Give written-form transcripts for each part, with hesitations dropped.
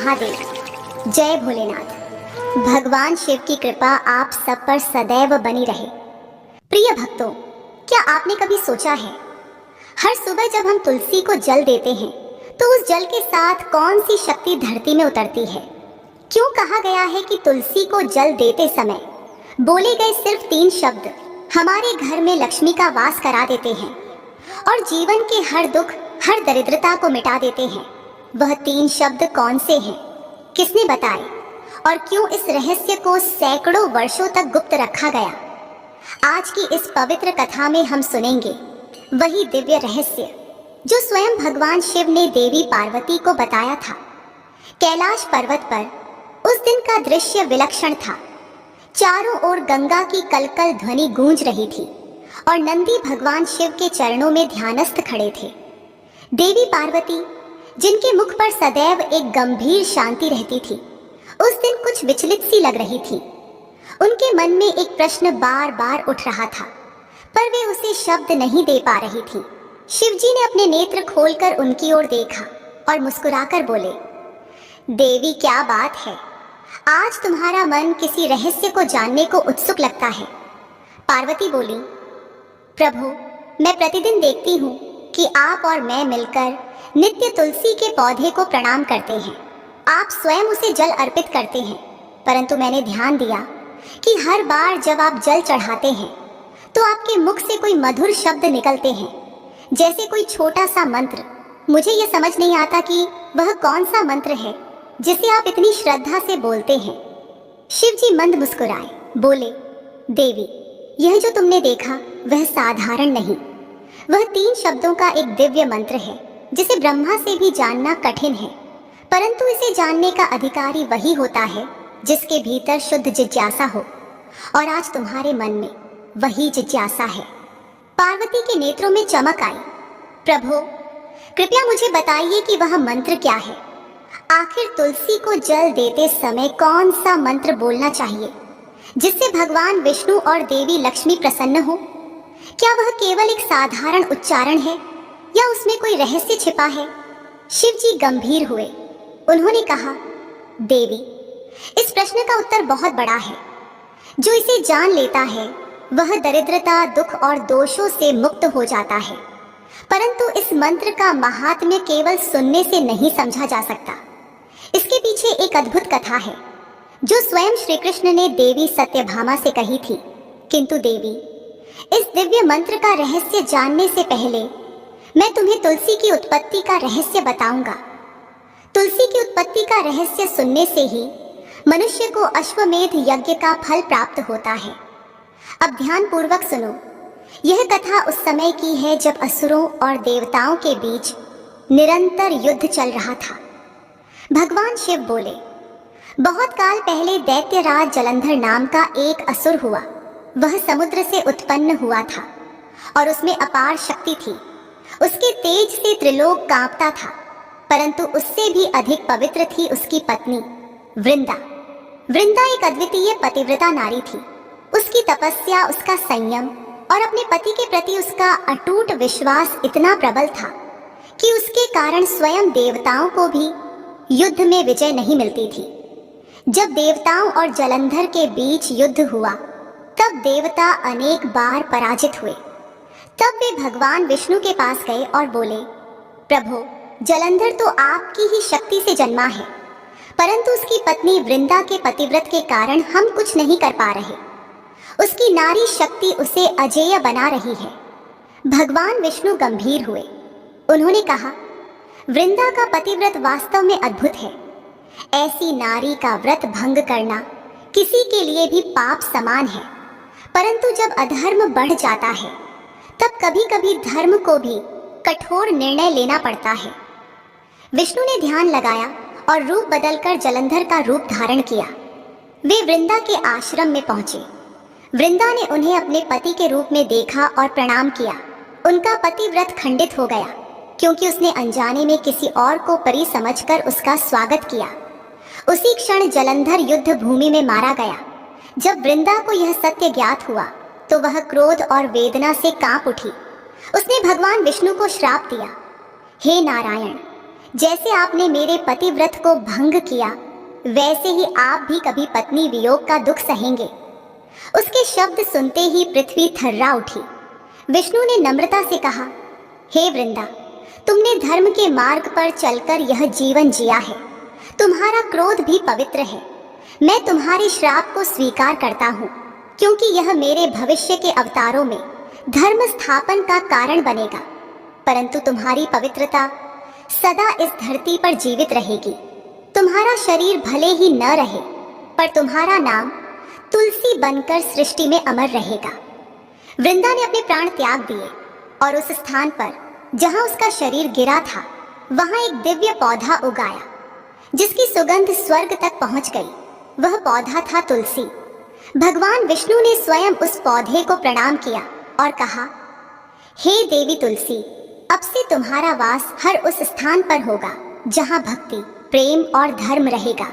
महादेव। जय भोलेनाथ। भगवान शिव की कृपा आप सब पर सदैव बनी रहे। प्रिय भक्तों, क्या आपने कभी सोचा है, हर सुबह जब हम तुलसी को जल देते हैं तो उस जल के साथ कौन सी शक्ति धरती में उतरती है? क्यों कहा गया है कि तुलसी को जल देते समय बोले गए सिर्फ 3 शब्द हमारे घर में लक्ष्मी का वास करा देते हैं और जीवन के हर दुख, हर दरिद्रता को मिटा देते हैं? वह 3 शब्द कौन से हैं? किसने बताए और क्यों इस रहस्य को सैकड़ों वर्षों तक गुप्त रखा गया? आज की इस पवित्र कथा में हम सुनेंगे वही दिव्य रहस्य जो स्वयं भगवान शिव ने देवी पार्वती को बताया था। कैलाश पर्वत पर उस दिन का दृश्य विलक्षण था। चारों ओर गंगा की कलकल ध्वनि गूंज रही थी और नंदी भगवान शिव के चरणों में ध्यानस्थ खड़े थे। देवी पार्वती, जिनके मुख पर सदैव एक गंभीर शांति रहती थी, उस दिन कुछ विचलित सी लग रही थी। उनके मन में एक प्रश्न बार बार उठ रहा था, पर वे उसे शब्द नहीं दे पा रही थी। शिवजी ने अपने नेत्र खोलकर उनकी ओर देखा और मुस्कुराकर बोले, देवी, क्या बात है? आज तुम्हारा मन किसी रहस्य को जानने को उत्सुक लगता है। पार्वती बोली, प्रभु, मैं प्रतिदिन देखती हूँ कि आप और मैं मिलकर नित्य तुलसी के पौधे को प्रणाम करते हैं। आप स्वयं उसे जल अर्पित करते हैं, परंतु मैंने ध्यान दिया कि हर बार जब आप जल चढ़ाते हैं तो आपके मुख से कोई मधुर शब्द निकलते हैं, जैसे कोई छोटा सा मंत्र। मुझे यह समझ नहीं आता कि वह कौन सा मंत्र है जिसे आप इतनी श्रद्धा से बोलते हैं। शिव जी मंद मुस्कुराए, बोले, देवी, यह जो तुमने देखा वह साधारण नहीं, वह 3 शब्दों का एक दिव्य मंत्र है जिसे ब्रह्मा से भी जानना कठिन है, परंतु इसे जानने का अधिकारी वही होता है जिसके भीतर शुद्ध जिज्ञासा हो, और आज तुम्हारे मन में वही जिज्ञासा है। पार्वती के नेत्रों में चमक आई। प्रभु, कृपया मुझे बताइए कि वह मंत्र क्या है? आखिर तुलसी को जल देते समय कौन सा मंत्र बोलना चाहिए जिससे भगवान विष्णु और देवी लक्ष्मी प्रसन्न हो? क्या वह केवल एक साधारण उच्चारण है या उसमें कोई रहस्य छिपा है? शिव जी गंभीर हुए। उन्होंने कहा, देवी, इस प्रश्न का उत्तर बहुत बड़ा है। जो इसे जान लेता है वह दरिद्रता, दुख और दोषों से मुक्त हो जाता है, परंतु इस मंत्र का महात्म्य केवल सुनने से नहीं समझा जा सकता। इसके पीछे एक अद्भुत कथा है जो स्वयं श्री कृष्ण ने देवी सत्यभामा से कही थी। किंतु देवी, इस दिव्य मंत्र का रहस्य जानने से पहले मैं तुम्हें तुलसी की उत्पत्ति का रहस्य बताऊंगा। तुलसी की उत्पत्ति का रहस्य सुनने से ही मनुष्य को अश्वमेध यज्ञ का फल प्राप्त होता है। अब ध्यान पूर्वक सुनो। यह कथा उस समय की है जब असुरों और देवताओं के बीच निरंतर युद्ध चल रहा था। भगवान शिव बोले, बहुत काल पहले दैत्यराज जलंधर नाम का एक असुर हुआ। वह समुद्र से उत्पन्न हुआ था और उसमें अपार शक्ति थी। उसके तेज से त्रिलोक कांपता था, परंतु उससे भी अधिक पवित्र थी उसकी पत्नी वृंदा। वृंदा एक अद्वितीय पतिव्रता नारी थी। उसकी तपस्या, उसका संयम और अपने पति के प्रति उसका अटूट विश्वास इतना प्रबल था कि उसके कारण स्वयं देवताओं को भी युद्ध में विजय नहीं मिलती थी। जब देवताओं और जलंधर के बीच युद्ध हुआ तब देवता अनेक बार पराजित हुए। तब वे भगवान विष्णु के पास गए और बोले, प्रभु, जलंधर तो आपकी ही शक्ति से जन्मा है, परंतु उसकी पत्नी वृंदा के पतिव्रत के कारण हम कुछ नहीं कर पा रहे। उसकी नारी शक्ति उसे अजेय बना रही है। भगवान विष्णु गंभीर हुए। उन्होंने कहा, वृंदा का पतिव्रत वास्तव में अद्भुत है। ऐसी नारी का व्रत भंग करना किसी के लिए भी पाप समान है, परंतु जब अधर्म बढ़ जाता है तब कभी कभी धर्म को भी कठोर निर्णय लेना पड़ता है। विष्णु ने ध्यान लगाया और रूप बदलकर जलंधर का रूप धारण किया। वे वृंदा के आश्रम में पहुंचे। वृंदा ने उन्हें अपने पति के रूप में देखा और प्रणाम किया। उनका पतिव्रत खंडित हो गया क्योंकि उसने अनजाने में किसी और को परी समझकर उसका स्वागत किया। उसी क्षण जलंधर युद्ध भूमि में मारा गया। जब वृंदा को यह सत्य ज्ञात हुआ तो वह क्रोध और वेदना से कांप उठी। उसने भगवान विष्णु को श्राप दिया, हे नारायण, जैसे आपने मेरे पतिव्रत को भंग किया, वैसे ही आप भी कभी पत्नी वियोग का दुख सहेंगे। उसके शब्द सुनते ही पृथ्वी थर्रा उठी। विष्णु ने नम्रता से कहा, हे वृंदा, तुमने धर्म के मार्ग पर चलकर यह जीवन जिया है। तुम्हारा क्रोध भी पवित्र है। मैं तुम्हारे श्राप को स्वीकार करता हूँ, क्योंकि यह मेरे भविष्य के अवतारों में धर्म स्थापन का कारण बनेगा। परंतु तुम्हारी पवित्रता सदा इस धरती पर जीवित रहेगी। तुम्हारा शरीर भले ही न रहे, पर तुम्हारा नाम तुलसी बनकर सृष्टि में अमर रहेगा। वृंदा ने अपने प्राण त्याग दिए और उस स्थान पर जहां उसका शरीर गिरा था, वहां एक दिव्य पौधा उगाया, जिसकी सुगंध स्वर्ग तक पहुंच गई। वह पौधा था तुलसी। भगवान विष्णु ने स्वयं उस पौधे को प्रणाम किया और कहा, हे देवी तुलसी, अब से तुम्हारा वास हर उस स्थान पर होगा जहां भक्ति, प्रेम और धर्म रहेगा।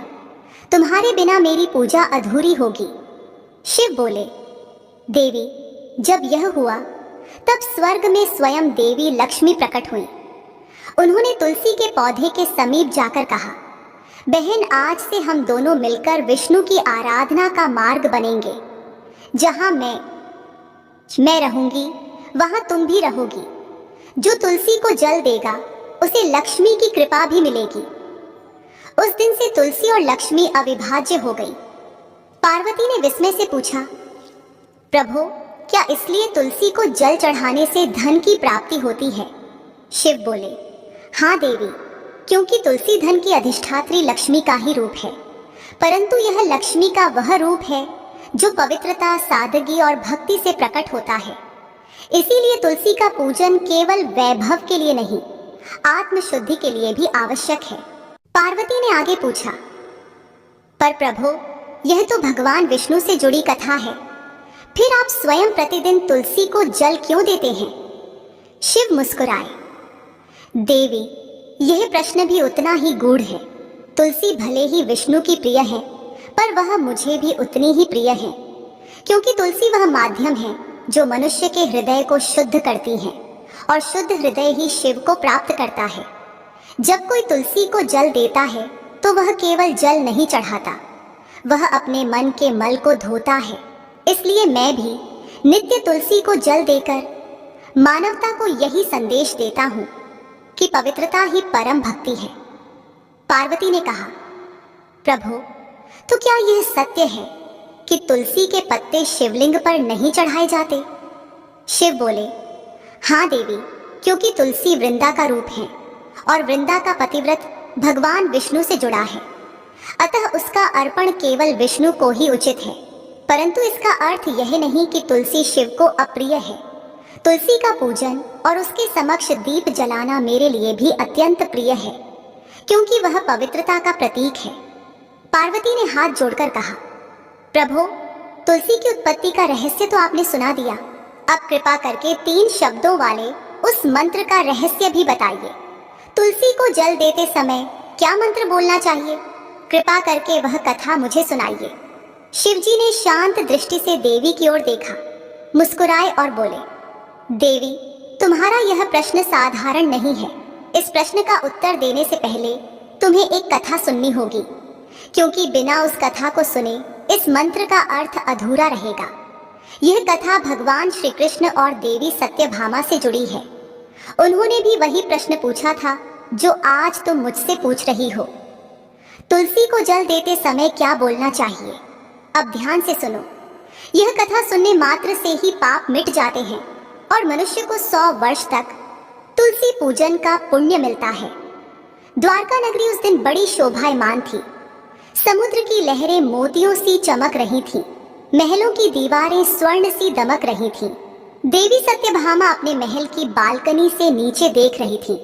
तुम्हारे बिना मेरी पूजा अधूरी होगी। शिव बोले, देवी, जब यह हुआ तब स्वर्ग में स्वयं देवी लक्ष्मी प्रकट हुई। उन्होंने तुलसी के पौधे के समीप जाकर कहा, बहन, आज से हम दोनों मिलकर विष्णु की आराधना का मार्ग बनेंगे। जहां मैं रहूंगी, वहां तुम भी रहोगी। जो तुलसी को जल देगा, उसे लक्ष्मी की कृपा भी मिलेगी। उस दिन से तुलसी और लक्ष्मी अविभाज्य हो गई। पार्वती ने विस्मय से पूछा, प्रभु, क्या इसलिए तुलसी को जल चढ़ाने से धन की प्राप्ति होती है? शिव बोले, हाँ देवी, क्योंकि तुलसी धन की अधिष्ठात्री लक्ष्मी का ही रूप है। परंतु यह लक्ष्मी का वह रूप है जो पवित्रता, सादगी और भक्ति से प्रकट होता है। इसीलिए तुलसी का पूजन केवल वैभव के लिए नहीं, आत्मशुद्धि के लिए भी आवश्यक है। पार्वती ने आगे पूछा, पर प्रभु, यह तो भगवान विष्णु से जुड़ी कथा है, फिर आप स्वयं प्रतिदिन तुलसी को जल क्यों देते हैं? शिव मुस्कुराए, देवी, यह प्रश्न भी उतना ही गूढ़ है। तुलसी भले ही विष्णु की प्रिय है, पर वह मुझे भी उतनी ही प्रिय है, क्योंकि तुलसी वह माध्यम है जो मनुष्य के हृदय को शुद्ध करती है, और शुद्ध हृदय ही शिव को प्राप्त करता है। जब कोई तुलसी को जल देता है, तो वह केवल जल नहीं चढ़ाता, वह अपने मन के मल को धोता है। इसलिए मैं भी नित्य तुलसी को जल देकर मानवता को यही संदेश देता हूँ कि पवित्रता ही परम भक्ति है। पार्वती ने कहा, प्रभु, तो क्या यह सत्य है कि तुलसी के पत्ते शिवलिंग पर नहीं चढ़ाए जाते? शिव बोले, हाँ देवी, क्योंकि तुलसी वृंदा का रूप है और वृंदा का पतिव्रत भगवान विष्णु से जुड़ा है। अतः उसका अर्पण केवल विष्णु को ही उचित है। परंतु इसका अर्थ यह नहीं कि तुलसी शिव को अप्रिय है। तुलसी का पूजन और उसके समक्ष दीप जलाना मेरे लिए भी अत्यंत प्रिय है, क्योंकि वह पवित्रता का प्रतीक है। पार्वती ने हाथ जोड़कर कहा, प्रभु, तुलसी की उत्पत्ति का रहस्य तो आपने सुना दिया। अब कृपा करके 3 शब्दों वाले उस मंत्र का रहस्य भी बताइए। तुलसी को जल देते समय क्या मंत्र बोलना चाहिए? कृपा करके वह कथा मुझे सुनाइए। शिवजी ने शांत दृष्टि से देवी की ओर देखा, मुस्कुराए और बोले, देवी, तुम्हारा यह प्रश्न साधारण नहीं है। इस प्रश्न का उत्तर देने से पहले तुम्हें एक कथा सुननी होगी, क्योंकि बिना उस कथा को सुने इस मंत्र का अर्थ अधूरा रहेगा। यह कथा भगवान श्री कृष्ण और देवी सत्यभामा से जुड़ी है। उन्होंने भी वही प्रश्न पूछा था जो आज तुम मुझसे पूछ रही हो। तुलसी को जल देते समय क्या बोलना चाहिए? अब ध्यान से सुनो। यह कथा सुनने मात्र से ही पाप मिट जाते हैं और मनुष्य को 100 वर्ष तक तुलसी पूजन का पुण्य मिलता है। द्वारका नगरी उस दिन बड़ी शोभायमान थी। समुद्र की लहरें मोतियों सी चमक रही थीं, महलों की दीवारें स्वर्ण सी दमक रही थीं। देवी सत्यभामा अपने महल की बालकनी से नीचे देख रही थी,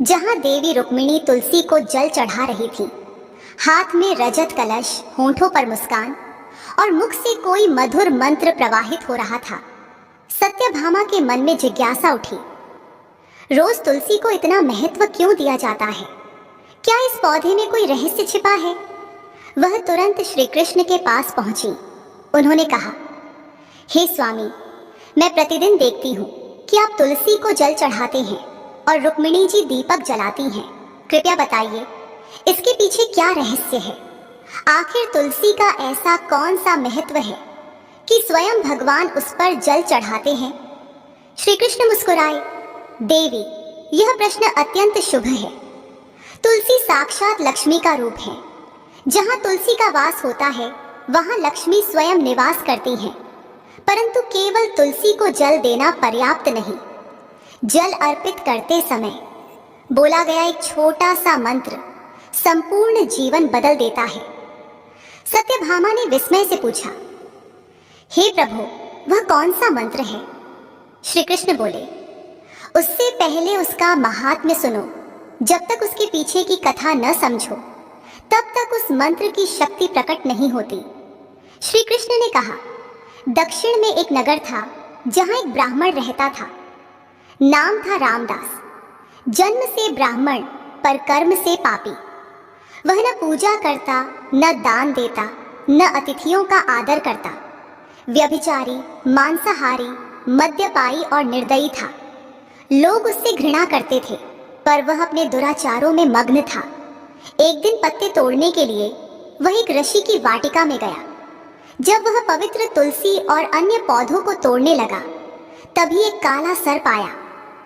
जहां देवी रुक्मिणी तुलसी को जल चढ़ा रही थी। हाथ में रजत कलश, होंठों पर मुस्कान और मुख से कोई मधुर मंत्र प्रवाहित हो रहा था। सत्यभामा के मन में जिज्ञासा उठी, रोज तुलसी को इतना महत्व क्यों दिया जाता है? क्या इस पौधे में कोई रहस्य छिपा है? वह तुरंत श्री कृष्ण के पास पहुंची। उन्होंने कहा, हे स्वामी, मैं प्रतिदिन देखती हूँ कि आप तुलसी को जल चढ़ाते हैं और रुक्मिणी जी दीपक जलाती हैं। कृपया बताइए, इसके पीछे क्या रहस्य है? आखिर तुलसी का ऐसा कौन सा महत्व है कि स्वयं भगवान उस पर जल चढ़ाते हैं? श्री कृष्ण मुस्कुराए। देवी, यह प्रश्न अत्यंत शुभ है। तुलसी साक्षात लक्ष्मी का रूप है। जहाँ तुलसी का वास होता है वहाँ लक्ष्मी स्वयं निवास करती हैं। परंतु केवल तुलसी को जल देना पर्याप्त नहीं। जल अर्पित करते समय बोला गया एक छोटा सा मंत्र संपूर्ण जीवन बदल देता है। सत्यभामा ने विस्मय से पूछा, हे प्रभु, वह कौन सा मंत्र है? श्री कृष्ण बोले, उससे पहले उसका महात्म्य सुनो। जब तक उसके पीछे की कथा न समझो तब तक उस मंत्र की शक्ति प्रकट नहीं होती। श्री कृष्ण ने कहा, दक्षिण में एक नगर था जहां एक ब्राह्मण रहता था। नाम था रामदास। जन्म से ब्राह्मण पर कर्म से पापी। वह न पूजा करता, न दान देता, न अतिथियों का आदर करता। व्यभिचारी, मांसाहारी, मद्यपाई और निर्दयी था। लोग उससे घृणा करते थे, पर वह अपने दुराचारों में मग्न था। एक दिन पत्ते तोड़ने के लिए वह एक ऋषि की वाटिका में गया। जब वह पवित्र तुलसी और अन्य पौधों को तोड़ने लगा, तभी एक काला सर्प आया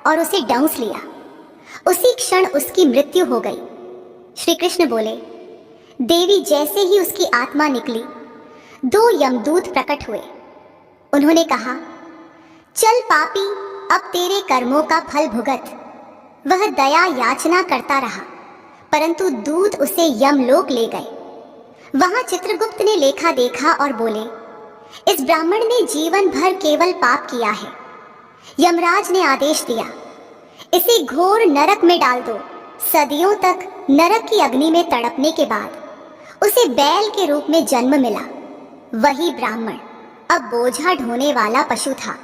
और उसे डंस लिया। उसी क्षण उसकी मृत्यु हो गई। श्री कृष्ण बोले, देवी, जैसे ही उसकी आत्मा निकली, 2 यमदूत प्रकट हुए। उन्होंने कहा, चल पापी, अब तेरे कर्मों का फल भुगत। वह दया याचना करता रहा, परंतु दूत उसे यमलोक ले गए। वहां चित्रगुप्त ने लेखा देखा और बोले, इस ब्राह्मण ने जीवन भर केवल पाप किया है। यमराज ने आदेश दिया, इसे घोर नरक में डाल दो। सदियों तक नरक की अग्नि में तड़पने के बाद उसे बैल के रूप में जन्म मिला। वही ब्राह्मण अब बोझा ढोने वाला पशु था।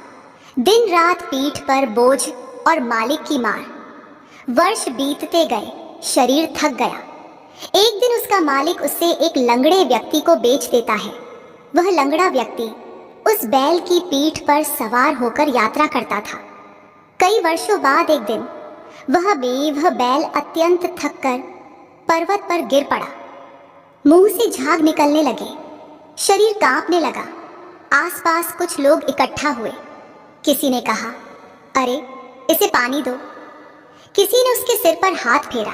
दिन रात पीठ पर बोझ और मालिक की मार। वर्ष बीतते गए, शरीर थक गया। एक दिन उसका मालिक उससे एक लंगड़े व्यक्ति को बेच देता है। वह लंगड़ा व्यक्ति उस बैल की पीठ पर सवार होकर यात्रा करता था। कई वर्षों बाद एक दिन वह बैल अत्यंत थककर पर्वत पर गिर पड़ा। मुंह से झाग निकलने लगे, शरीर कांपने लगा। आसपास कुछ लोग इकट्ठा हुए। किसी ने कहा, अरे इसे पानी दो। किसी ने उसके सिर पर हाथ फेरा।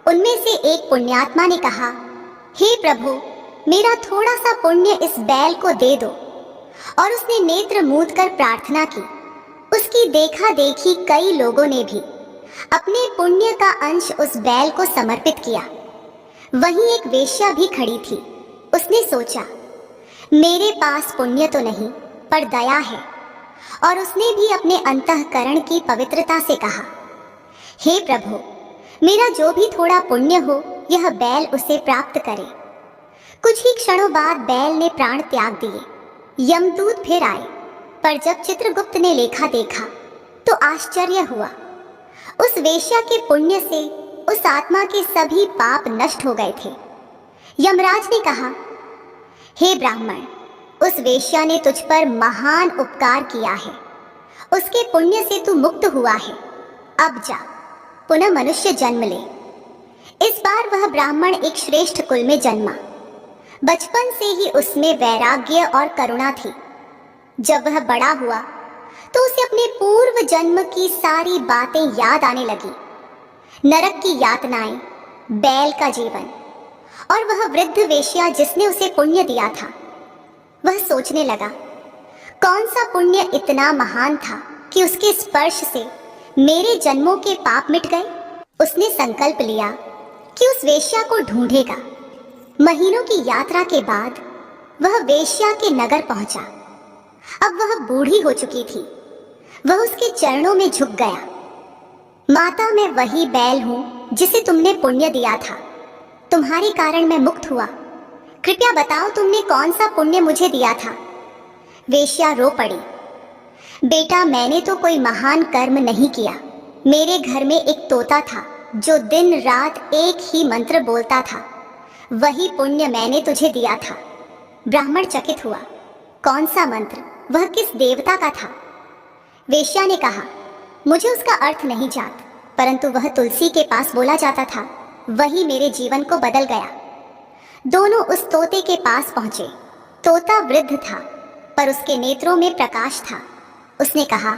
उनमें से एक पुण्यात्मा ने कहा, हे प्रभु, मेरा थोड़ा सा पुण्य इस बैल को दे दो। और उसने नेत्र मूंद कर प्रार्थना की। उसकी देखा देखी कई लोगों ने भी अपने पुण्य का अंश उस बैल को समर्पित किया। वहीं एक वेश्या भी खड़ी थी। उसने सोचा, मेरे पास पुण्य तो नहीं पर दया है, और उसने भी अपने अंतःकरण की पवित्रता से कहा, हे प्रभु, मेरा जो भी थोड़ा पुण्य हो यह बैल उसे प्राप्त करे। कुछ ही क्षणों बाद बैल ने प्राण त्याग दिए। यमदूत फिर आए, पर जब चित्रगुप्त ने लेखा देखा तो आश्चर्य हुआ। उस वेश्या के पुण्य से उस आत्मा के सभी पाप नष्ट हो गए थे। यमराज ने कहा, हे ब्राह्मण, उस वेश्या ने तुझ पर महान उपकार किया है। उसके पुण्य से तू मुक्त हुआ है। अब जा, पुनः मनुष्य जन्म ले। इस बार वह ब्राह्मण एक श्रेष्ठ कुल में जन्मा। बचपन से ही उसमें वैराग्य और करुणा थी। जब वह बड़ा हुआ तो उसे अपने पूर्व जन्म की सारी बातें याद आने लगी। नरक की यातनाएं, बैल का जीवन और वह वृद्ध वेश्या जिसने उसे पुण्य दिया था। वह सोचने लगा, कौन सा पुण्य इतना महान था कि उसके स्पर्श से मेरे जन्मों के पाप मिट गए। उसने संकल्प लिया कि उस वेश्या को ढूंढेगा। महीनों की यात्रा के बाद वह वेश्या के नगर पहुंचा। अब वह बूढ़ी हो चुकी थी। वह उसके चरणों में झुक गया। माता, मैं वही बैल हूं जिसे तुमने पुण्य दिया था। तुम्हारे कारण मैं मुक्त हुआ। कृपया बताओ, तुमने कौन सा पुण्य मुझे दिया था? वेश्या रो पड़ी। बेटा, मैंने तो कोई महान कर्म नहीं किया। मेरे घर में एक तोता था जो दिन रात एक ही मंत्र बोलता था। वही पुण्य मैंने तुझे दिया था। ब्राह्मण चकित हुआ। कौन सा मंत्र? वह किस देवता का था? वेश्या ने कहा, मुझे उसका अर्थ नहीं जात। परंतु वह तुलसी के पास बोला जाता था, वही मेरे जीवन को बदल गया। दोनों उस तोते के पास पहुंचे। तोता वृद्ध था, पर उसके नेत्रों में प्रकाश था। उसने कहा,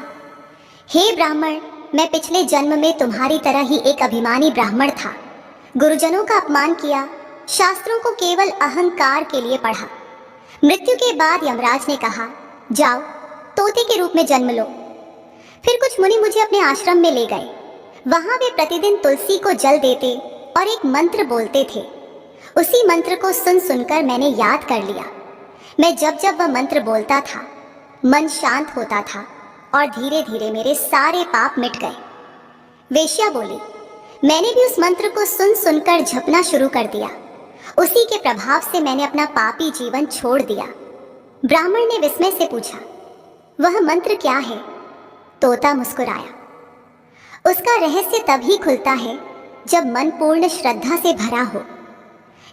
हे ब्राह्मण, मैं पिछले जन्म में तुम्हारी तरह ही एक अभिमानी ब्राह्मण था। गुरुजनों का अपमान किया, शास्त्रों को केवल अहंकार के लिए पढ़ा। मृत्यु के बाद यमराज ने कहा, जाओ तोते के रूप में जन्म लो। फिर कुछ मुनि मुझे अपने आश्रम में ले गए। वहां वे प्रतिदिन तुलसी को जल देते और एक मंत्र बोलते थे। उसी मंत्र को सुन सुनकर मैंने याद कर लिया। मैं जब जब वह मंत्र बोलता था, मन शांत होता था और धीरे धीरे मेरे सारे पाप मिट गए। वेश्या बोली, मैंने भी उस मंत्र को सुन सुनकर जपना शुरू कर दिया। उसी के प्रभाव से मैंने अपना पापी जीवन छोड़ दिया। ब्राह्मण ने विस्मय से पूछा, वह मंत्र क्या है? तोता मुस्कुराया, उसका रहस्य तभी खुलता है जब मन पूर्ण श्रद्धा से भरा हो।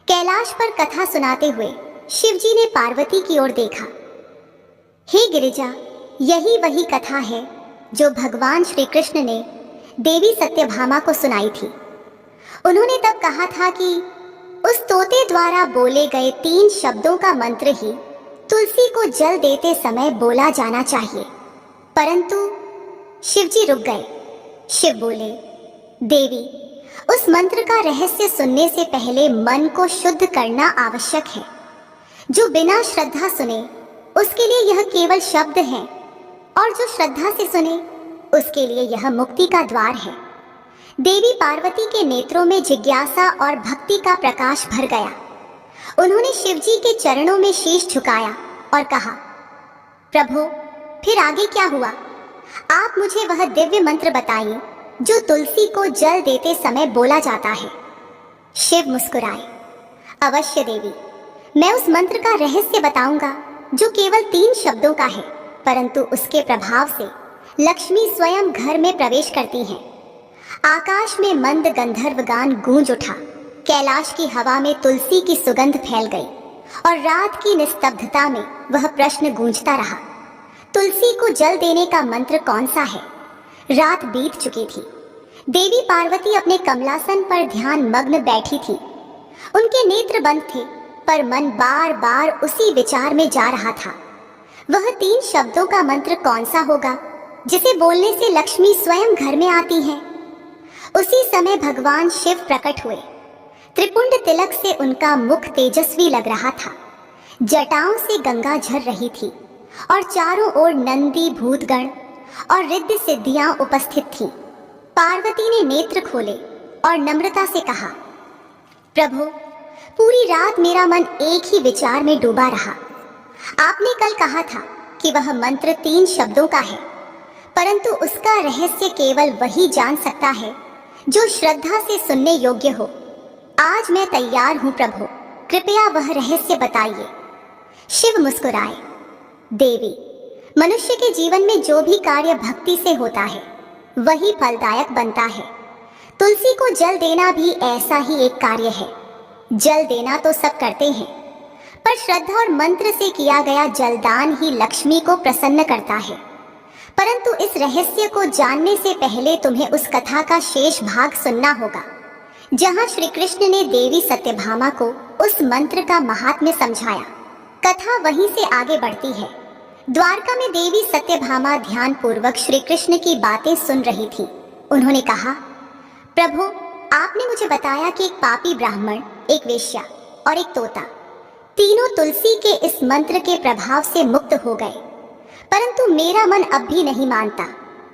कैलाश पर कथा सुनाते हुए शिवजी ने पार्वती की ओर देखा। हे गिरिजा, यही वही कथा है जो भगवान श्री कृष्ण ने देवी सत्यभामा को सुनाई थी। उन्होंने तब कहा था कि उस तोते द्वारा बोले गए 3 शब्दों का मंत्र ही तुलसी को जल देते समय बोला जाना चाहिए। परंतु शिवजी रुक गए। शिव बोले, देवी, उस मंत्र का रहस्य सुनने से पहले मन को शुद्ध करना आवश्यक है। जो बिना श्रद्धा सुने उसके लिए यह केवल शब्द है, और जो श्रद्धा से सुने उसके लिए यह मुक्ति का द्वार है। देवी पार्वती के नेत्रों में जिज्ञासा और भक्ति का प्रकाश भर गया। उन्होंने शिवजी के चरणों में शीश झुकाया और कहा, प्रभु, फिर आगे क्या हुआ? आप मुझे वह दिव्य मंत्र बताइए जो तुलसी को जल देते समय बोला जाता है। शिव मुस्कुराए, अवश्य देवी, मैं उस मंत्र का रहस्य बताऊंगा जो केवल 3 शब्दों का है, परंतु उसके प्रभाव से लक्ष्मी स्वयं घर में प्रवेश करती हैं। आकाश में मंद गंधर्व गान गूंज उठा। कैलाश की हवा में तुलसी की सुगंध फैल गई और रात की निस्तब्धता में वह प्रश्न गूंजता रहा, तुलसी को जल देने का मंत्र कौन सा है? रात बीत चुकी थी। देवी पार्वती अपने कमलासन पर ध्यान मग्न बैठी थी। उनके नेत्र बंद थे, पर मन बार बार उसी विचार में जा रहा था। वह 3 शब्दों का मंत्र कौन सा होगा जिसे बोलने से लक्ष्मी स्वयं घर में आती है? उसी समय भगवान शिव प्रकट हुए। त्रिपुंड तिलक से उनका मुख तेजस्वी लग रहा था। जटाओं से गंगा झर रही थी और चारों ओर नंदी, भूतगण और रिद्ध सिद्धियां उपस्थित थीं। पार्वती ने नेत्र खोले और नम्रता से कहा, प्रभु, पूरी रात मेरा मन एक ही विचार में डूबा रहा। आपने कल कहा था कि वह मंत्र 3 शब्दों का है, परंतु उसका रहस्य केवल वही जान सकता है जो श्रद्धा से सुनने योग्य हो। आज मैं तैयार हूं प्रभु, कृपया वह रहस्य बताइए। शिव मुस्कुराए, देवी, मनुष्य के जीवन में जो भी कार्य भक्ति से होता है वही फलदायक बनता है। तुलसी को जल देना भी ऐसा ही एक कार्य है। जल देना तो सब करते हैं, पर श्रद्धा और मंत्र से किया गया जलदान ही लक्ष्मी को प्रसन्न करता है। परंतु इस रहस्य को जानने से पहले तुम्हें उस कथा का शेष भाग सुनना होगा, जहां श्री कृष्ण ने देवी सत्यभामा को उस मंत्र का महात्म्य समझाया। कथा वहीं से आगे बढ़ती है। द्वारका में देवी सत्यभामा ध्यान पूर्वक श्री कृष्ण की बातें सुन रही थी। उन्होंने कहा, प्रभु, आपने मुझे बताया कि एक पापी ब्राह्मण, एक वेश्या और एक तोता, तीनों तुलसी के इस मंत्र के प्रभाव से मुक्त हो गए। परंतु मेरा मन अब भी नहीं मानता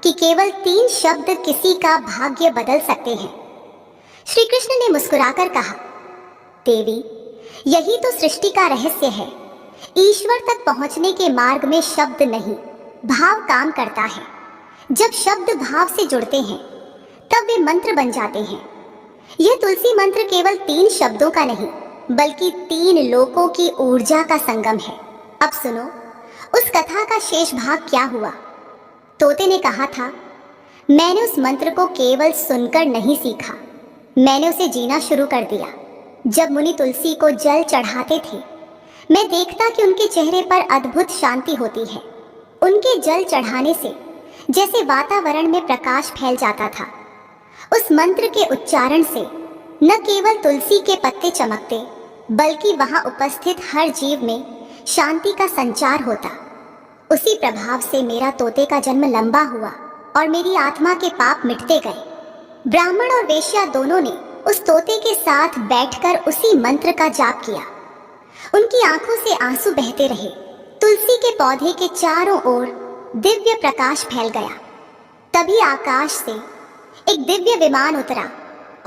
कि केवल 3 शब्द किसी का भाग्य बदल सकते हैं। श्री कृष्ण ने मुस्कुराकर कहा, देवी, यही तो सृष्टि का रहस्य है। ईश्वर तक पहुंचने के मार्ग में शब्द नहीं, भाव काम करता है। जब शब्द भाव से जुड़ते हैं तब वे मंत्र बन जाते हैं। यह तुलसी मंत्र केवल 3 शब्दों का नहीं, बल्कि 3 लोकों की ऊर्जा का संगम है। अब सुनो, उस कथा का शेष भाग क्या हुआ। तोते ने कहा था, मैंने उस मंत्र को केवल सुनकर नहीं सीखा, मैंने उसे जीना शुरू कर दिया। जब मुनि तुलसी को जल चढ़ाते थे, मैं देखता कि उनके चेहरे पर अद्भुत शांति होती है। उनके जल चढ़ाने से जैसे वातावरण में प्रकाश फैल जाता था उस मंत्र के उच्चारण से न केवल तुलसी के पत्ते चमकते, बल्कि वहां उपस्थित हर जीव में शांति का संचार होता। उसी प्रभाव से मेरा तोते का जन्म लंबा हुआ और मेरी आत्मा के पाप मिटते गए। ब्राह्मण और वेश्या दोनों ने उस तोते के साथ बैठकर उसी मंत्र का जाप किया। उनकी आंखों से आंसू बहते रहे। तुलसी के पौधे के चारों ओर दिव्य प्रकाश फैल गया। तभी आकाश से एक दिव्य विमान उतरा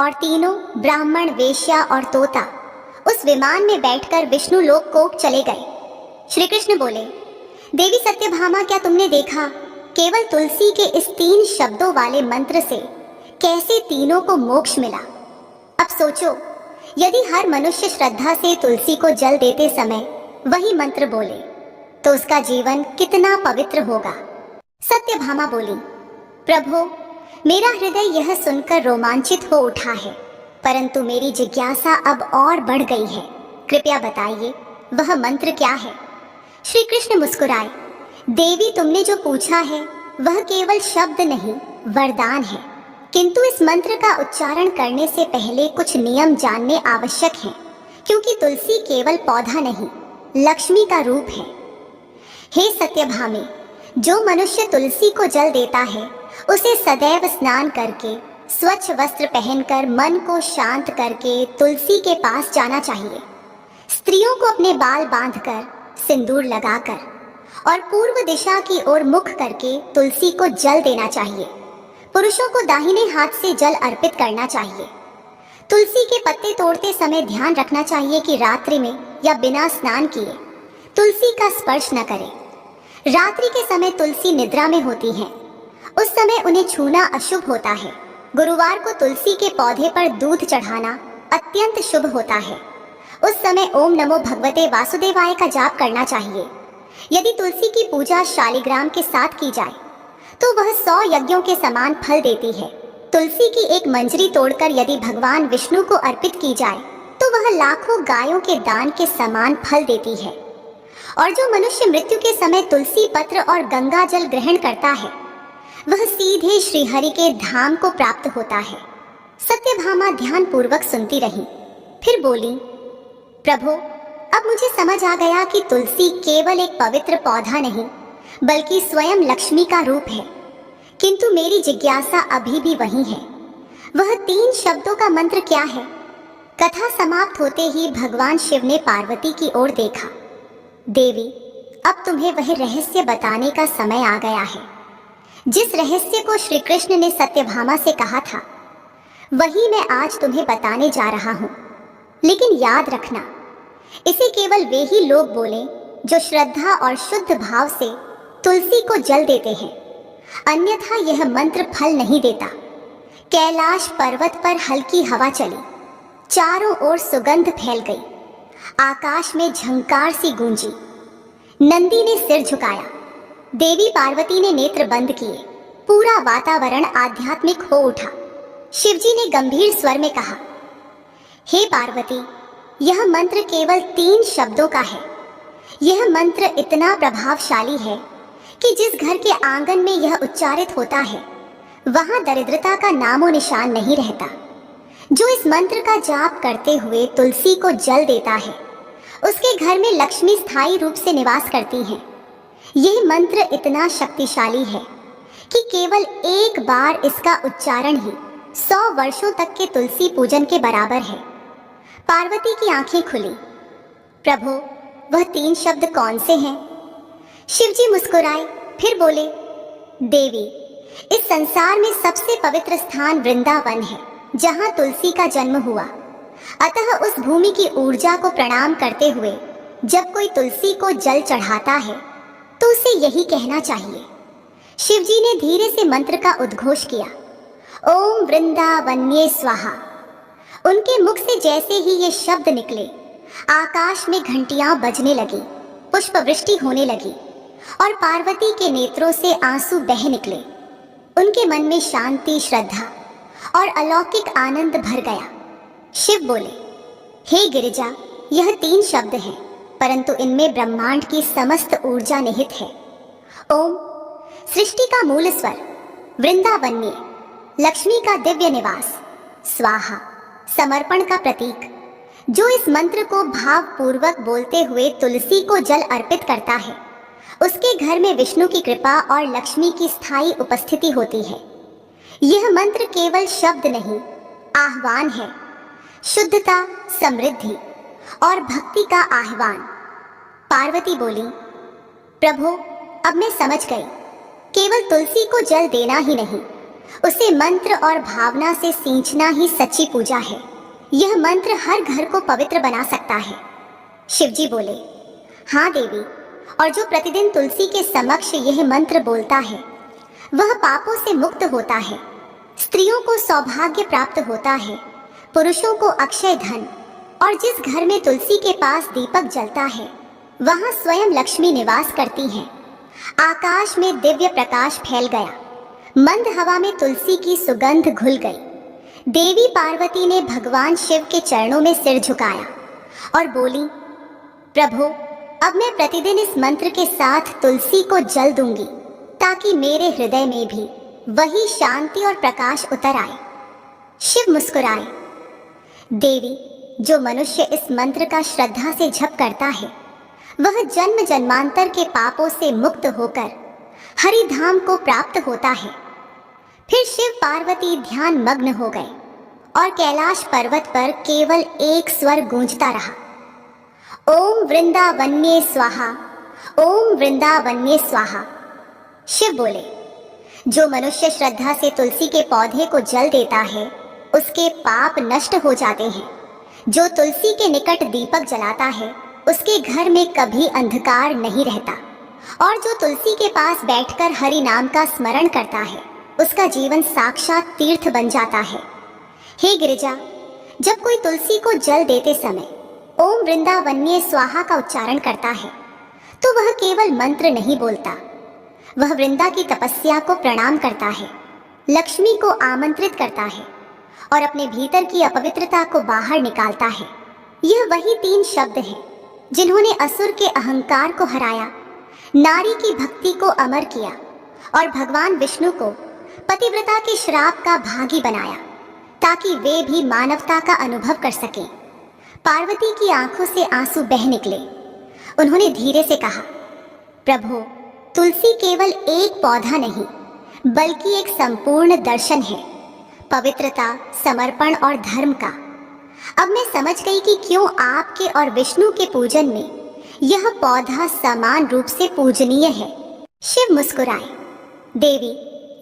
और तीनों, ब्राह्मण, वेश्या और तोता, उस विमान में बैठकर विष्णु लोक को चले गए। श्री कृष्ण बोले, देवी सत्यभामा, क्या तुमने देखा केवल तुलसी के इस 3 शब्दों वाले मंत्र से कैसे तीनों को मोक्ष मिला? अब सोचो, यदि हर मनुष्य श्रद्धा से तुलसी को जल देते समय वही मंत्र बोले तो उसका जीवन कितना पवित्र होगा। सत्यभामा बोली, प्रभु, मेरा हृदय यह सुनकर रोमांचित हो उठा है, परंतु मेरी जिज्ञासा अब और बढ़ गई है। कृपया बताइए वह मंत्र क्या है? श्री कृष्ण मुस्कुराए, देवी, तुमने जो पूछा है वह केवल शब्द नहीं, वरदान है। किंतु इस मंत्र का उच्चारण करने से पहले कुछ नियम जानने आवश्यक हैं, क्योंकि तुलसी केवल पौधा नहीं, लक्ष्मी का रूप है। हे सत्यभामे, जो मनुष्य तुलसी को जल देता है उसे सदैव स्नान करके, स्वच्छ वस्त्र पहनकर, मन को शांत करके तुलसी के पास जाना चाहिए। स्त्रियों को अपने बाल बांधकर, सिंदूर लगाकर और पूर्व दिशा की ओर मुख करके तुलसी को जल देना चाहिए। पुरुषों को दाहिने हाथ से जल अर्पित करना चाहिए। तुलसी के पत्ते तोड़ते समय ध्यान रखना चाहिए कि रात्रि में या बिना स्नान किए तुलसी का स्पर्श न करें। रात्रि के समय तुलसी निद्रा में होती हैं, उस समय उन्हें छूना अशुभ होता है। गुरुवार को तुलसी के पौधे पर दूध चढ़ाना अत्यंत शुभ होता है। उस समय ओम नमो भगवते वासुदेवाय का जाप करना चाहिए। यदि तुलसी की पूजा शालिग्राम के साथ की जाए तो वह 100 यज्ञों के समान फल देती है। तुलसी की एक मंजरी तोड़कर यदि भगवान विष्णु को अर्पित की जाए तो वह लाखों गायों के दान के समान फल देती है। और जो मनुष्य मृत्यु के समय तुलसी पत्र और गंगा जल ग्रहण करता है वह सीधे श्रीहरि के धाम को प्राप्त होता है। सत्यभामा ध्यान पूर्वक सुनती रही, फिर बोली, प्रभु, अब मुझे समझ आ गया कि तुलसी केवल एक पवित्र पौधा नहीं, बल्कि स्वयं लक्ष्मी का रूप है। किंतु मेरी जिज्ञासा अभी भी वही है, वह 3 शब्दों का मंत्र क्या है? कथा समाप्त होते ही भगवान शिव ने पार्वती की ओर देखा। देवी, अब तुम्हें वह रहस्य बताने का समय आ गया है। जिस रहस्य को श्री कृष्ण ने सत्यभामा से कहा था वही मैं आज तुम्हें बताने जा रहा हूँ। लेकिन याद रखना, इसे केवल वे ही लोग बोलें जो श्रद्धा और शुद्ध भाव से तुलसी को जल देते हैं, अन्यथा यह मंत्र फल नहीं देता। कैलाश पर्वत पर हल्की हवा चली, चारों ओर सुगंध फैल गई, आकाश में झंकार सी गूंजी। नंदी ने सिर झुकाया, देवी पार्वती ने नेत्र बंद किए, पूरा वातावरण आध्यात्मिक हो उठा। शिवजी ने गंभीर स्वर में कहा, हे पार्वती, यह मंत्र केवल 3 शब्दों का है। यह मंत्र इतना प्रभावशाली है कि जिस घर के आंगन में यह उच्चारित होता है वहां दरिद्रता का नामो निशान नहीं रहता। जो इस मंत्र का जाप करते हुए तुलसी को जल देता है उसके घर में लक्ष्मी स्थायी रूप से निवास करती हैं। यह मंत्र इतना शक्तिशाली है कि केवल एक बार इसका उच्चारण ही 100 वर्षों तक के तुलसी पूजन के बराबर है। पार्वती की आंखें खुली। प्रभु, वह 3 शब्द कौन से हैं? शिवजी मुस्कुराए, फिर बोले, देवी, इस संसार में सबसे पवित्र स्थान वृंदावन है, जहां तुलसी का जन्म हुआ। अतः उस भूमि की ऊर्जा को प्रणाम करते हुए जब कोई तुलसी को जल चढ़ाता है तो उसे यही कहना चाहिए। शिवजी ने धीरे से मंत्र का उद्घोष किया, ओम वृंदावन्ये स्वाहा। उनके मुख से जैसे ही ये शब्द निकले, आकाश में घंटियां बजने लगी, पुष्प वृष्टि होने लगी और पार्वती के नेत्रों से आंसू बह निकले। उनके मन में शांति, श्रद्धा और अलौकिक आनंद भर गया। शिव बोले, हे गिरिजा, यह 3 शब्द हैं, परंतु इनमें ब्रह्मांड की समस्त ऊर्जा निहित है। ओम सृष्टि का मूल स्वर, वृंदावन्य लक्ष्मी का दिव्य निवास, स्वाहा, समर्पण का प्रतीक। जो इस मंत्र को भावपूर्वक बोलते हुए तुलसी को जल अर्पित करता है, उसके घर में विष्णु की कृपा और लक्ष्मी की स्थायी उपस्थिति होती है। यह मंत्र केवल शब्द नहीं, आह्वान है, शुद्धता, समृद्धि और भक्ति का आह्वान। पार्वती बोली, प्रभु, अब मैं समझ गई, केवल तुलसी को जल देना ही नहीं, उसे मंत्र और भावना से सींचना ही सच्ची पूजा है। यह मंत्र हर घर को पवित्र बना सकता है। शिवजी बोले, हाँ देवी, और जो प्रतिदिन तुलसी के समक्ष यह मंत्र बोलता है, वह पापों से मुक्त होता है। स्त्रियों को सौभाग्य प्राप्त होता है, पुरुषों को अक्षय धन, और जिस घर में तुलसी के पास दीपक जलता है, वहां स्वयं लक्ष्मी निवास करती है। आकाश में दिव्य प्रकाश फैल गया, मंद हवा में तुलसी की सुगंध घुल गई। देवी पार्वती ने भगवान शिव के चरणों में सिर झुकाया और बोली, प्रभु, अब मैं प्रतिदिन इस मंत्र के साथ तुलसी को जल दूंगी, ताकि मेरे हृदय में भी वही शांति और प्रकाश उतर आए। शिव मुस्कुराए, देवी, जो मनुष्य इस मंत्र का श्रद्धा से जप करता है, वह जन्म जन्मांतर के पापों से मुक्त होकर हरि धाम को प्राप्त होता है। फिर शिव पार्वती ध्यान मग्न हो गए और कैलाश पर्वत पर केवल एक स्वर गूंजता रहा, ओम वृंदावन्ये स्वाहा, ओम वृंदावन्ये स्वाहा। शिव बोले, जो मनुष्य श्रद्धा से तुलसी के पौधे को जल देता है, उसके पाप नष्ट हो जाते हैं। जो तुलसी के निकट दीपक जलाता है, उसके घर में कभी अंधकार नहीं रहता, और जो तुलसी के पास बैठकर हरि नाम का स्मरण करता है, उसका जीवन साक्षात तीर्थ बन जाता है। हे गिरिजा, जब कोई तुलसी को जल देते समय ओम वृंदावन्ये स्वाहा का उच्चारण करता है, तो वह केवल मंत्र नहीं बोलता, वह वृंदा की तपस्या को प्रणाम करता है, लक्ष्मी को आमंत्रित करता है और अपने भीतर की अपवित्रता को बाहर निकालता है। यह वही 3 शब्द हैं जिन्होंने असुर के अहंकार को हराया, नारी की भक्ति को अमर किया और भगवान विष्णु को पतिव्रता के श्राप का भागी बनाया, ताकि वे भी मानवता का अनुभव कर सकें। पार्वती की आंखों से आंसू बह निकले। उन्होंने धीरे से कहा, प्रभु, तुलसी केवल एक पौधा नहीं, बल्कि एक संपूर्ण दर्शन है, पवित्रता, समर्पण और धर्म का। अब मैं समझ गई कि क्यों आपके और विष्णु के पूजन में यह पौधा समान रूप से पूजनीय है। शिव मुस्कुराए, देवी,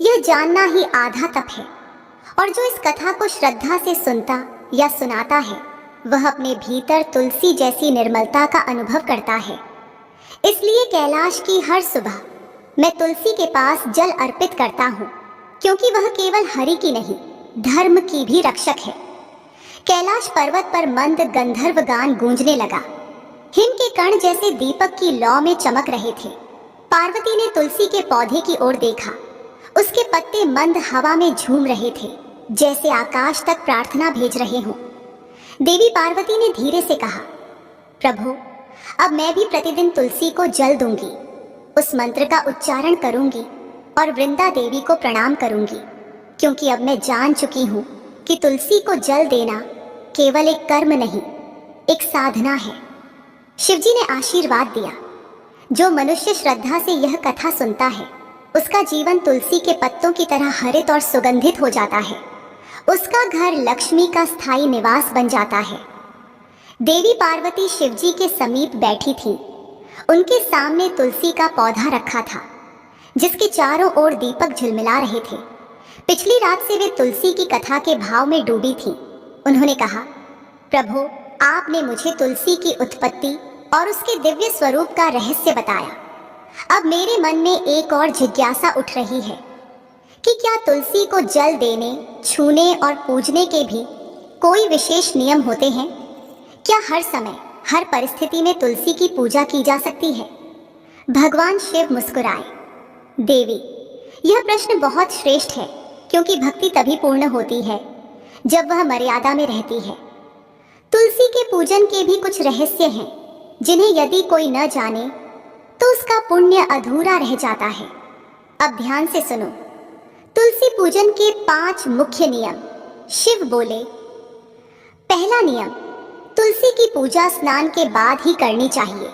यह जानना ही आधा तप है, और जो इस कथा को श्रद्धा से सुनता या सुनाता है, वह अपने भीतर तुलसी जैसी निर्मलता का अनुभव करता है। इसलिए कैलाश की हर सुबह मैं तुलसी के पास जल अर्पित करता हूँ, क्योंकि वह केवल हरि की नहीं, धर्म की भी रक्षक है। कैलाश पर्वत पर मंद गंधर्व गान गूंजने लगा। हिम के कण जैसे दीपक की लौ में चमक रहे थे। पार्वती ने तुलसी के पौधे की ओर देखा। उसके पत्ते मंद हवा में झूम रहे थे, जैसे आकाश तक प्रार्थना भेज रहे हों। देवी पार्वती ने धीरे से कहा, प्रभु, अब मैं भी प्रतिदिन तुलसी को जल दूंगी, उस मंत्र का उच्चारण करूंगी और वृंदा देवी को प्रणाम करूंगी, क्योंकि अब मैं जान चुकी हूँ कि तुलसी को जल देना केवल एक कर्म नहीं, एक साधना है। शिवजी ने आशीर्वाद दिया, जो मनुष्य श्रद्धा से यह कथा सुनता है, उसका जीवन तुलसी के पत्तों की तरह हरित और सुगंधित हो जाता है। उसका घर लक्ष्मी का स्थायी निवास बन जाता है। देवी पार्वती शिवजी के समीप बैठी थी। उनके सामने तुलसी का पौधा रखा था, जिसके चारों ओर दीपक झिलमिला रहे थे। पिछली रात से वे तुलसी की कथा के भाव में डूबी थी। उन्होंने कहा, प्रभु, आपने मुझे तुलसी की उत्पत्ति और उसके दिव्य स्वरूप का रहस्य बताया। अब मेरे मन में एक और जिज्ञासा उठ रही है कि क्या तुलसी को जल देने, छूने और पूजने के भी कोई विशेष नियम होते हैं? क्या हर समय, हर परिस्थिति में तुलसी की पूजा की जा सकती है? भगवान शिव मुस्कुराए, देवी, यह प्रश्न बहुत श्रेष्ठ है, क्योंकि भक्ति तभी पूर्ण होती है जब वह मर्यादा में रहती है। तुलसी के पूजन के भी कुछ रहस्य हैं, जिन्हें यदि कोई न जाने तो उसका पुण्य अधूरा रह जाता है। अब ध्यान से सुनो। तुलसी पूजन के 5 मुख्य नियम। शिव बोले, पहला नियम, तुलसी की पूजा स्नान के बाद ही करनी चाहिए।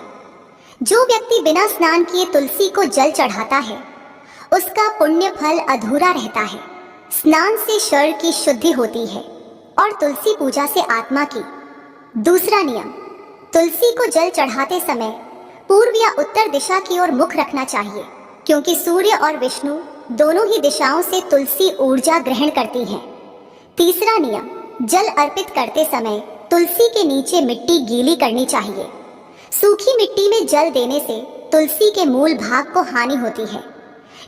जो व्यक्ति बिना स्नान किए तुलसी को जल चढ़ाता है, उसका पुण्य फल अधूरा रहता है। स्नान से शरीर की शुद्धि होती है और तुलसी पूजा से आत्मा की। दूसरा नियम, तुलसी को जल चढ़ाते समय पूर्व या उत्तर दिशा की ओर मुख रखना चाहिए, क्योंकि सूर्य और विष्णु दोनों ही दिशाओं से तुलसी ऊर्जा ग्रहण करती है। तीसरा नियम, जल अर्पित करते समय तुलसी के नीचे मिट्टी गीली करनी चाहिए। सूखी मिट्टी में जल देने से तुलसी के मूल भाग को हानि होती है।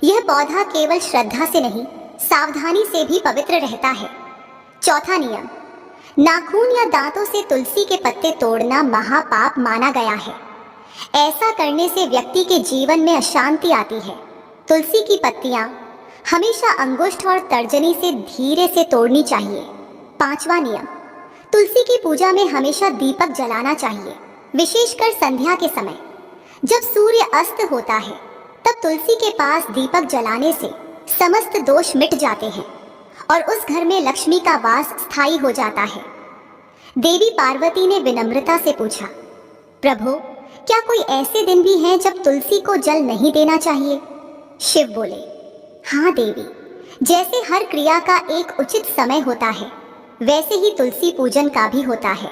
यह पौधा केवल श्रद्धा से नहीं, सावधानी से भी पवित्र रहता है। चौथा नियम, नाखून या दांतों से तुलसी के पत्ते तोड़ना महापाप माना गया है। ऐसा करने से व्यक्ति के जीवन में अशांति आती है। तुलसी की पत्तियां हमेशा अंगुष्ठ और तर्जनी से धीरे से तोड़नी चाहिए। पांचवा नियम, तुलसी की पूजा में हमेशा दीपक जलाना चाहिए, विशेषकर संध्या के समय। जब सूर्य अस्त होता है तब तुलसी के पास दीपक जलाने से समस्त दोष मिट जाते हैं और उस घर में लक्ष्मी का वास स्थायी हो जाता है। देवी पार्वती ने विनम्रता से पूछा, प्रभु, क्या कोई ऐसे दिन भी हैं जब तुलसी को जल नहीं देना चाहिए? शिव बोले, हाँ देवी, जैसे हर क्रिया का एक उचित समय होता है, वैसे ही तुलसी पूजन का भी होता है।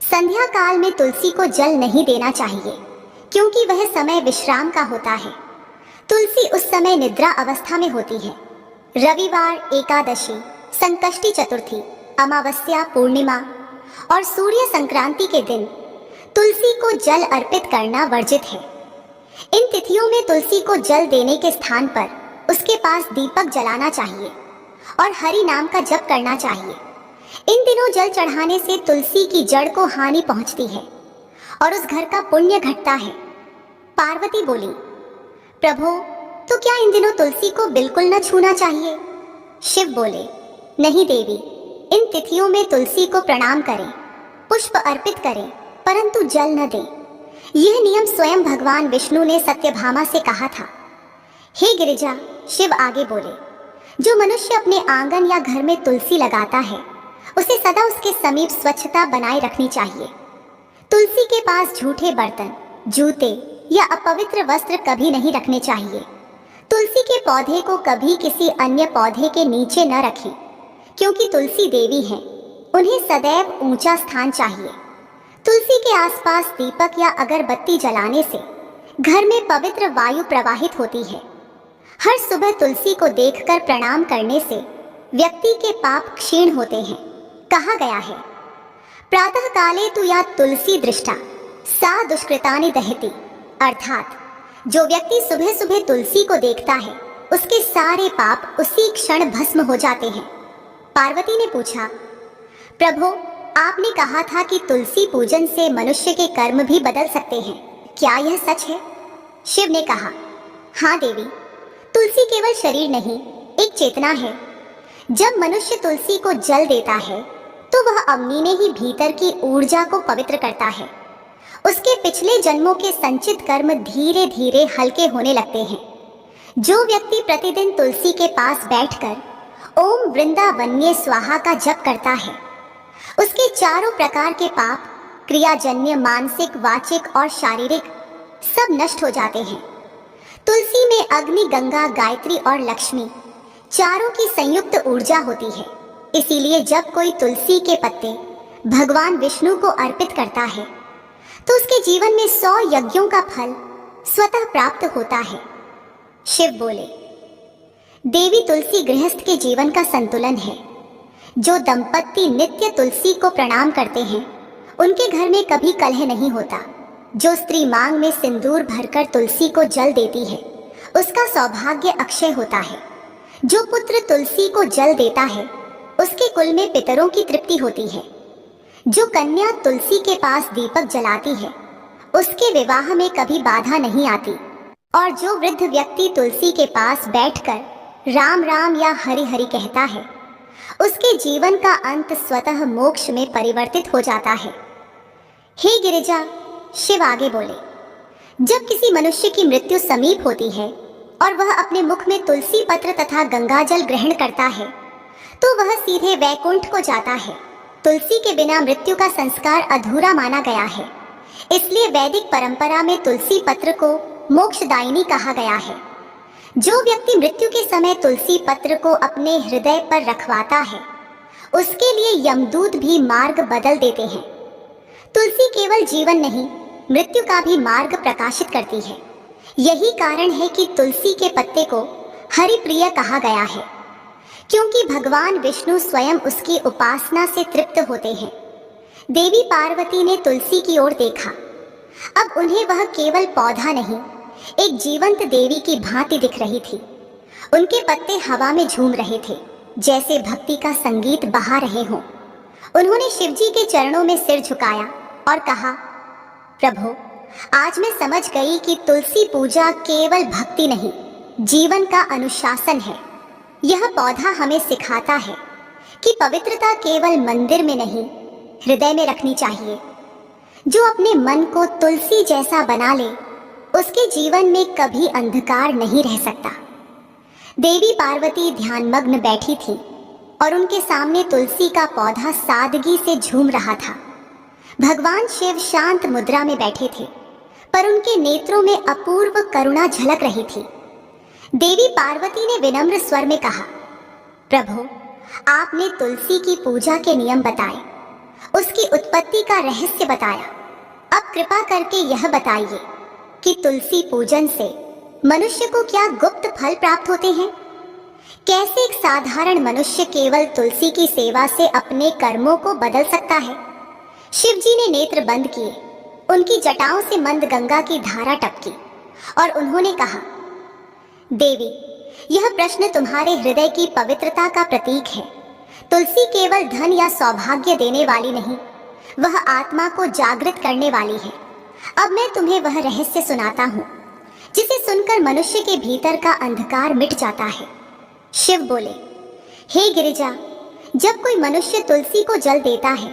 संध्या काल में तुलसी को जल नहीं देना चाहिए, क्योंकि वह समय विश्राम का होता है। तुलसी उस समय निद्रा अवस्था में होती है। रविवार, एकादशी, संकष्टी चतुर्थी, अमावस्या, पूर्णिमा और सूर्य संक्रांति के दिन तुलसी को जल अर्पित करना वर्जित है। इन तिथियों में तुलसी को जल देने के स्थान पर उसके पास दीपक जलाना चाहिए और हरि नाम का जप करना चाहिए। इन दिनों जल चढ़ाने से तुलसी की जड़ को हानि पहुंचती है और उस घर का पुण्य घटता है। पार्वती बोली, प्रभु, तो क्या इन दिनों तुलसी को बिल्कुल न छूना चाहिए? शिव बोले, नहीं देवी, इन तिथियों में तुलसी को प्रणाम करें, पुष्प अर्पित करें, परंतु जल न दें। यह नियम स्वयं भगवान विष्णु ने सत्यभामा से कहा था। हे गिरिजा, शिव आगे बोले, जो मनुष्य अपने आंगन या घर में तुलसी लगाता है, उसे सदा उसके समीप स्वच्छता बनाए रखनी चाहिए। तुलसी के पास झूठे बर्तन, जूते या अपवित्र वस्त्र कभी नहीं रखने चाहिए। तुलसी के पौधे को कभी किसी अन्य पौधे के नीचे न रखें, क्योंकि तुलसी देवी हैं, उन्हें सदैव ऊंचा स्थान चाहिए। तुलसी के आसपास दीपक या अगरबत्ती जलाने से घर में पवित्र वायु प्रवाहित होती है। हर सुबह तुलसी को देखकर प्रणाम करने से व्यक्ति के पाप क्षीण होते हैं। कहा गया है, प्रातः काले तु या तुलसी दृष्टा सा दुष्कृतानि दहति, अर्थात जो व्यक्ति सुबह सुबह तुलसी को देखता है, उसके सारे पाप उसी क्षण भस्म हो जाते हैं। पार्वती ने पूछा, प्रभु, आपने कहा था कि तुलसी पूजन से मनुष्य के कर्म भी बदल सकते हैं, क्या यह सच है? शिव ने कहा, हाँ देवी, तुलसी केवल शरीर नहीं, एक चेतना है। जब मनुष्य तुलसी को जल देता है तो वह अग्नि में ही भीतर की ऊर्जा को पवित्र करता है। उसके पिछले जन्मों के संचित कर्म धीरे धीरे हल्के होने लगते हैं। जो व्यक्ति प्रतिदिन तुलसी के पास बैठकर ओम वृंदावन्ये स्वाहा का जप करता है, उसके चारों प्रकार के पाप, क्रियाजन्य, मानसिक, वाचिक और शारीरिक, सब नष्ट हो जाते हैं। तुलसी में अग्नि, गंगा, गायत्री और लक्ष्मी चारों की संयुक्त ऊर्जा होती है। इसीलिए जब कोई तुलसी के पत्ते भगवान विष्णु को अर्पित करता है तो उसके जीवन में 100 यज्ञों का फल स्वतः प्राप्त होता है। शिव बोले, देवी, तुलसी गृहस्थ के जीवन का संतुलन है। जो दंपत्ति नित्य तुलसी को प्रणाम करते हैं, उनके घर में कभी कलह नहीं होता। जो स्त्री मांग में सिंदूर भरकर तुलसी को जल देती है, उसका सौभाग्य अक्षय होता है। जो पुत्र तुलसी को जल देता है, उसके कुल में पितरों की तृप्ति होती है। जो कन्या तुलसी के पास दीपक जलाती है, उसके विवाह में कभी बाधा नहीं आती। और जो वृद्ध व्यक्ति तुलसी के पास बैठकर राम राम या हरि हरि कहता है, उसके जीवन का अंत स्वतः मोक्ष में परिवर्तित हो जाता है। हे गिरिजा, शिव आगे बोले, जब किसी मनुष्य की मृत्यु समीप होती है और वह अपने मुख में तुलसी पत्र तथा गंगाजल ग्रहण करता है तो वह सीधे वैकुंठ को जाता है। तुलसी के बिना मृत्यु का संस्कार अधूरा माना गया है, इसलिए वैदिक परंपरा में तुलसी पत्र को मोक्षदायिनी कहा गया है। जो व्यक्ति मृत्यु के समय तुलसी पत्र को अपने हृदय पर रखवाता है उसके लिए यमदूत भी मार्ग बदल देते हैं। तुलसी केवल जीवन नहीं, मृत्यु का भी मार्ग प्रकाशित करती है। यही कारण है कि तुलसी के पत्ते को हरिप्रिय कहा गया है, क्योंकि भगवान विष्णु स्वयं उसकी उपासना से तृप्त होते हैं। देवी पार्वती ने तुलसी की ओर देखा। अब उन्हें वह केवल पौधा नहीं, एक जीवंत देवी की भांति दिख रही थी। उनके पत्ते हवा में झूम रहे थे, जैसे भक्ति का संगीत बहा रहे हों। उन्होंने शिवजी के चरणों में सिर झुकाया और कहा, प्रभु, आज मैं समझ गई कि तुलसी पूजा केवल भक्ति नहीं, जीवन का अनुशासन है। यह पौधा हमें सिखाता है कि पवित्रता केवल मंदिर में नहीं, हृदय में रखनी चाहिए। जो अपने मन को तुलसी जैसा बना ले, उसके जीवन में कभी अंधकार नहीं रह सकता। देवी पार्वती ध्यानमग्न बैठी थी और उनके सामने तुलसी का पौधा सादगी से झूम रहा था। भगवान शिव शांत मुद्रा में बैठे थे, पर उनके नेत्रों में अपूर्व करुणा झलक रही थी। देवी पार्वती ने विनम्र स्वर में कहा, प्रभु, आपने तुलसी की पूजा के नियम बताए, उसकी उत्पत्ति का रहस्य बताया। अब कृपा करके यह बताइए कि तुलसी पूजन से मनुष्य को क्या गुप्त फल प्राप्त होते हैं? कैसे एक साधारण मनुष्य केवल तुलसी की सेवा से अपने कर्मों को बदल सकता है? शिवजी ने नेत्र बंद किए। उनकी जटाओं से मंद गंगा की धारा टपकी और उन्होंने कहा, देवी, यह प्रश्न तुम्हारे हृदय की पवित्रता का प्रतीक है। तुलसी केवल धन या सौभाग्य देने वाली नहीं, वह आत्मा को जागृत करने वाली है। अब मैं तुम्हें वह रहस्य सुनाता हूँ जिसे सुनकर मनुष्य के भीतर का अंधकार मिट जाता है। शिव बोले, हे गिरिजा, जब कोई मनुष्य तुलसी को जल देता है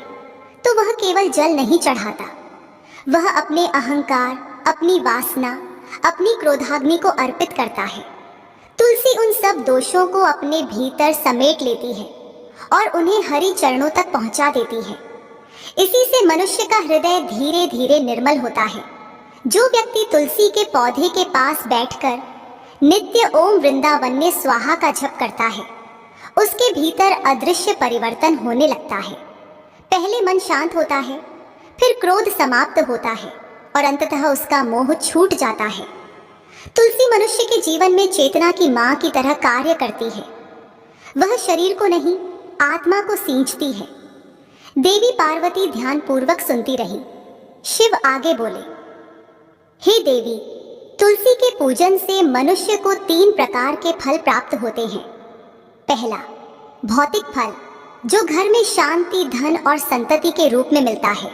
तो वह केवल जल नहीं चढ़ाता, वह अपने अहंकार, अपनी वासना, अपनी क्रोधाग्नि को अर्पित करता है। तुलसी उन सब दोषों को अपने भीतर समेट लेती है और उन्हें हरि चरणों तक पहुंचा देती है। इसी से मनुष्य का हृदय धीरे धीरे निर्मल होता है। जो व्यक्ति तुलसी के पौधे के पास बैठकर नित्य ओम वृंदावन्य स्वाहा का जप करता है, उसके भीतर अदृश्य परिवर्तन होने लगता है। पहले मन शांत होता है, फिर क्रोध समाप्त होता है और अंततः उसका मोह छूट जाता है। तुलसी मनुष्य के जीवन में चेतना की मां की तरह कार्य करती है। वह शरीर को नहीं, आत्मा को सींचती है। देवी पार्वती ध्यान पूर्वक सुनती रही। शिव आगे बोले, हे देवी, तुलसी के पूजन से मनुष्य को 3 प्रकार के फल प्राप्त होते हैं। पहला, भौतिक फल, जो घर में शांति, धन और संतति के रूप में मिलता है।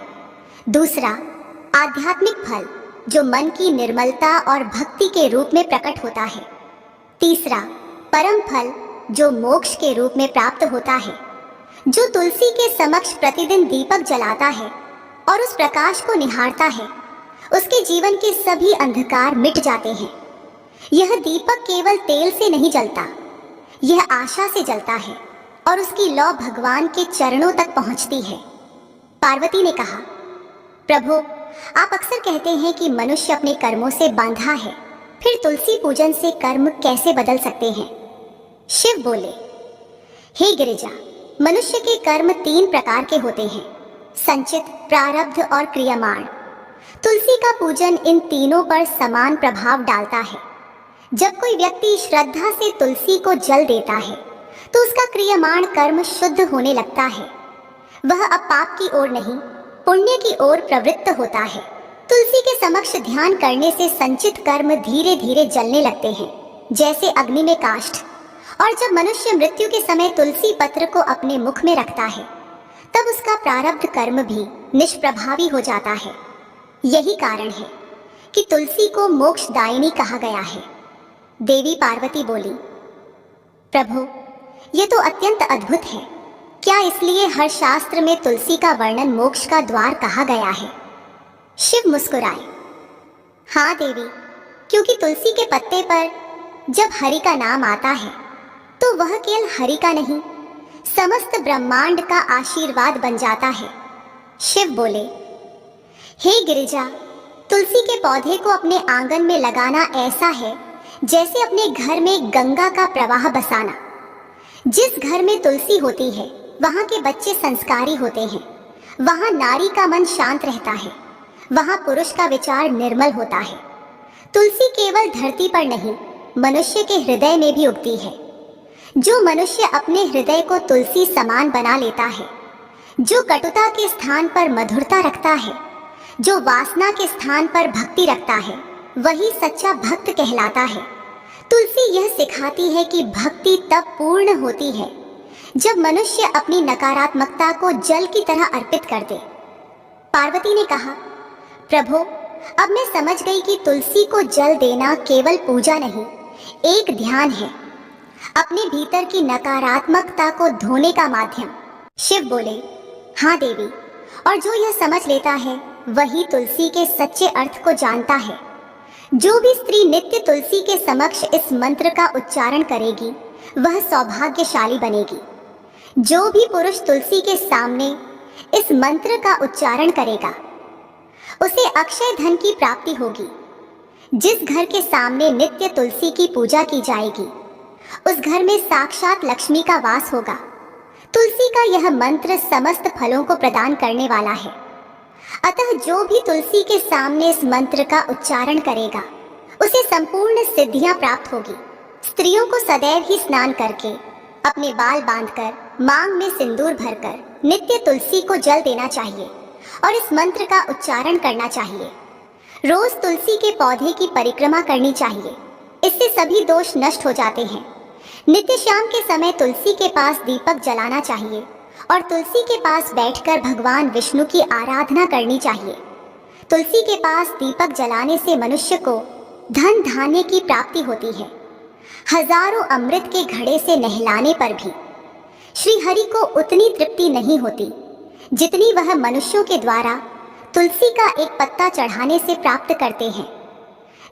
दूसरा, आध्यात्मिक फल, जो मन की निर्मलता और भक्ति के रूप में प्रकट होता है। तीसरा, परम फल, जो मोक्ष के रूप में प्राप्त होता है। जो तुलसी के समक्ष प्रतिदिन दीपक जलाता है और उस प्रकाश को निहारता है, उसके जीवन के सभी अंधकार मिट जाते हैं। यह दीपक केवल तेल से नहीं जलता, यह आशा से जलता है और उसकी लौ भगवान के चरणों तक पहुंचती है। पार्वती ने कहा, प्रभु, आप अक्सर कहते हैं कि मनुष्य अपने कर्मों से बांधा है, फिर तुलसी पूजन से कर्म कैसे बदल सकते हैं? शिव बोले, हे गिरिजा, मनुष्य के कर्म 3 प्रकार के होते हैं, संचित, प्रारब्ध और क्रियमाण। तुलसी का पूजन इन तीनों पर समान प्रभाव डालता है। जब कोई व्यक्ति श्रद्धा से तुलसी को जल देता है तो उसका क्रियमाण कर्म शुद्ध होने लगता है। वह अब पाप की ओर नहीं, पुण्य की ओर प्रवृत्त होता है। तुलसी के समक्ष ध्यान करने से संचित कर्म धीरे धीरे जलने लगते हैं, जैसे अग्नि में काष्ठ। और जब मनुष्य मृत्यु के समय तुलसी पत्र को अपने मुख में रखता है, तब उसका प्रारब्ध कर्म भी निष्प्रभावी हो जाता है। यही कारण है कि तुलसी को मोक्षदायिनी कहा गया है। देवी पार्वती बोली, प्रभु, यह तो अत्यंत अद्भुत है। क्या इसलिए हर शास्त्र में तुलसी का वर्णन मोक्ष का द्वार कहा गया है? शिव मुस्कुराए, हाँ देवी, क्योंकि तुलसी के पत्ते पर जब हरि का नाम आता है तो वह केवल हरि का नहीं, समस्त ब्रह्मांड का आशीर्वाद बन जाता है। शिव बोले, हे गिरिजा, तुलसी के पौधे को अपने आंगन में लगाना ऐसा है जैसे अपने घर में गंगा का प्रवाह बसाना। जिस घर में तुलसी होती है वहां के बच्चे संस्कारी होते हैं, वहां नारी का मन शांत रहता है, वहां पुरुष का विचार निर्मल होता है। तुलसी केवल धरती पर नहीं, मनुष्य के हृदय में भी उगती है। जो मनुष्य अपने हृदय को तुलसी समान बना लेता है, जो कटुता के स्थान पर मधुरता रखता है, जो वासना के स्थान पर भक्ति रखता है, वही सच्चा भक्त कहलाता है। तुलसी यह सिखाती है कि भक्ति तब पूर्ण होती है जब मनुष्य अपनी नकारात्मकता को जल की तरह अर्पित कर दे। पार्वती ने कहा, प्रभु, अब मैं समझ गई कि तुलसी को जल देना केवल पूजा नहीं, एक ध्यान है, अपने भीतर की नकारात्मकता को धोने का माध्यम। शिव बोले, हाँ देवी, और जो यह समझ लेता है वही तुलसी के सच्चे अर्थ को जानता है। जो भी स्त्री नित्य तुलसी के समक्ष इस मंत्र का उच्चारण करेगी वह सौभाग्यशाली बनेगी। जो भी पुरुष तुलसी के सामने इस मंत्र का उच्चारण करेगा उसे अक्षय धन की प्राप्ति होगी। जिस घर के सामने नित्य तुलसी की पूजा की जाएगी उस घर में साक्षात लक्ष्मी का वास होगा। तुलसी का यह मंत्र समस्त फलों को प्रदान करने वाला है। अतः जो भी तुलसी के सामने इस मंत्र का उच्चारण करेगा उसे संपूर्ण सिद्धियां प्राप्त होगी। स्त्रियों को सदैव ही स्नान करके, अपने बाल बांधकर, मांग में सिंदूर भरकर नित्य तुलसी को जल देना चाहिए और इस मंत्र का उच्चारण करना चाहिए। रोज तुलसी के पौधे की परिक्रमा करनी चाहिए, इससे सभी दोष नष्ट हो जाते हैं। नित्य शाम के समय तुलसी के पास दीपक जलाना चाहिए और तुलसी के पास बैठकर भगवान विष्णु की आराधना करनी चाहिए। तुलसी के पास दीपक जलाने से मनुष्य को धन धान्य की प्राप्ति होती है। हजारों अमृत के घड़े से नहलाने पर भी श्री हरि को उतनी तृप्ति नहीं होती जितनी वह मनुष्यों के द्वारा तुलसी का एक पत्ता चढ़ाने से प्राप्त करते हैं।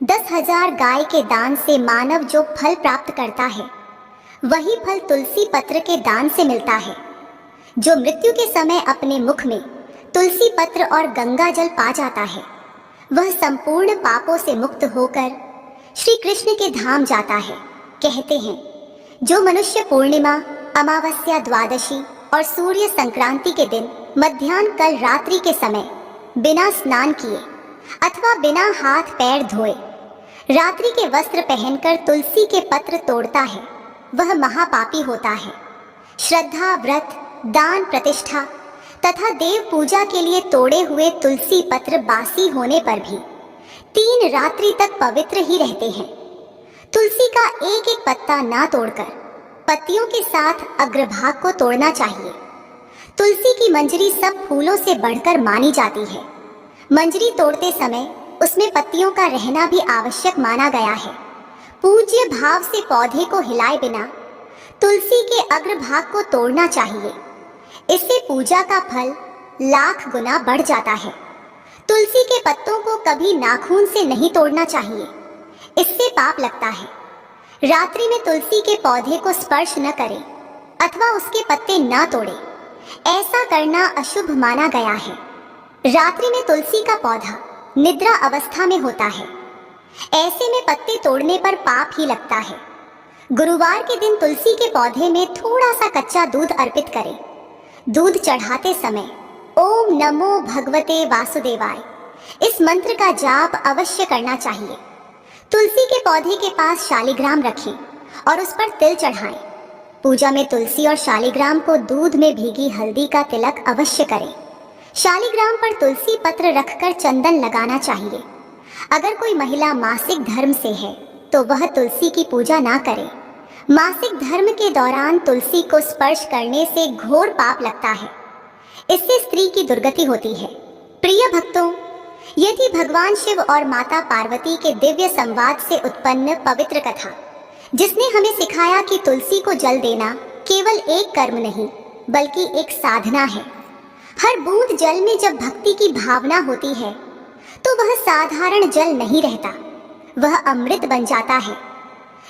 10,000 गाय के दान से मानव जो फल प्राप्त करता है वही फल तुलसी पत्र के दान से मिलता है। जो मृत्यु के समय अपने मुख में तुलसी पत्र और गंगा जल पा जाता है वह संपूर्ण पापों से मुक्त होकर श्री कृष्ण के धाम जाता है। कहते हैं, जो मनुष्य पूर्णिमा, अमावस्या, द्वादशी और सूर्य संक्रांति के दिन मध्याह्न कल रात्रि के समय बिना स्नान किए अथवा बिना हाथ पैर धोए रात्रि के वस्त्र पहनकर तुलसी के पत्र तोड़ता है वह महापापी होता है। श्रद्धा, व्रत, दान, प्रतिष्ठा तथा देव पूजा के लिए तोड़े हुए तुलसी पत्र बासी होने पर भी 3 रात्रि तक पवित्र ही रहते हैं। तुलसी का एक एक पत्ता ना तोड़कर पत्तियों के साथ अग्रभाग को तोड़ना चाहिए। तुलसी की मंजरी सब फूलों से बढ़कर मानी जाती है। मंजरी तोड़ते समय उसमें पत्तियों का रहना भी आवश्यक माना गया है। पूज्य भाव से पौधे को हिलाए बिना तुलसी के अग्रभाग को तोड़ना चाहिए। इससे पूजा का फल लाख गुना बढ़ जाता है। तुलसी के पत्तों को कभी नाखून से नहीं तोड़ना चाहिए, इससे पाप लगता है। रात्रि में तुलसी के पौधे को स्पर्श न करें अथवा उसके पत्ते न तोड़े, ऐसा करना अशुभ माना गया है। रात्रि में तुलसी का पौधा निद्रा अवस्था में होता है, ऐसे में पत्ते तोड़ने पर पाप ही लगता है। गुरुवार के दिन तुलसी के पौधे में थोड़ा सा कच्चा दूध अर्पित करें। दूध चढ़ाते समय ओम नमो भगवते वासुदेवाय इस मंत्र का जाप अवश्य करना चाहिए। तुलसी के पौधे के पास शालिग्राम रखें और उस पर तिल चढ़ाएं। पूजा में तुलसी और शालिग्राम को दूध में भीगी हल्दी का तिलक अवश्य करें। शालिग्राम पर तुलसी पत्र रखकर चंदन लगाना चाहिए। अगर कोई महिला मासिक धर्म से है तो वह तुलसी की पूजा ना करे। मासिक धर्म के दौरान तुलसी को स्पर्श करने से घोर पाप लगता है, इससे स्त्री की दुर्गति होती है। प्रिय भक्तों, यदि भगवान शिव और माता पार्वती के दिव्य संवाद से उत्पन्न पवित्र कथा जिसने हमें सिखाया कि तुलसी को जल देना केवल एक कर्म नहीं बल्कि एक साधना है। हर बूंद जल में जब भक्ति की भावना होती है तो वह साधारण जल नहीं रहता, वह अमृत बन जाता है।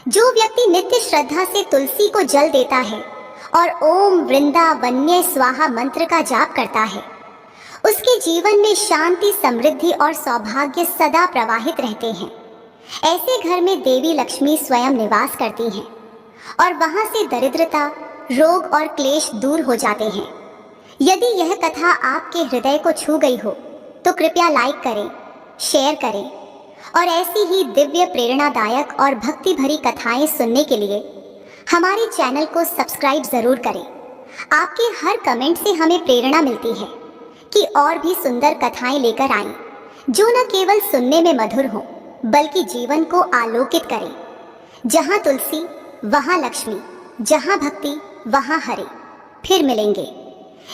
जो व्यक्ति नित्य श्रद्धा से तुलसी को जल देता है और ओम वृंदावन्य स्वाहा मंत्र का जाप करता है, उसके जीवन में शांति, समृद्धि और सौभाग्य सदा प्रवाहित रहते हैं। ऐसे घर में देवी लक्ष्मी स्वयं निवास करती हैं और वहां से दरिद्रता, रोग और क्लेश दूर हो जाते हैं। यदि यह कथा आपके हृदय को छू गई हो तो कृपया लाइक करें, शेयर करें और ऐसी ही दिव्य, प्रेरणादायक और भक्ति भरी कथाएं सुनने के लिए हमारे चैनल को सब्सक्राइब जरूर करें। आपके हर कमेंट से हमें प्रेरणा मिलती है कि और भी सुंदर कथाएं लेकर आएं, जो न केवल सुनने में मधुर हो बल्कि जीवन को आलोकित करें। जहां तुलसी वहां लक्ष्मी, जहां भक्ति वहां हरि। फिर मिलेंगे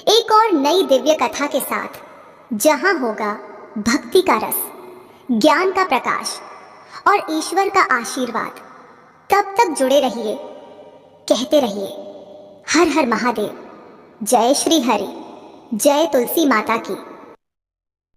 एक और नई दिव्य कथा के साथ, जहां होगा भक्ति का रस, ज्ञान का प्रकाश और ईश्वर का आशीर्वाद। तब तक जुड़े रहिए, कहते रहिए हर हर महादेव। जय श्री हरि, जय तुलसी माता की।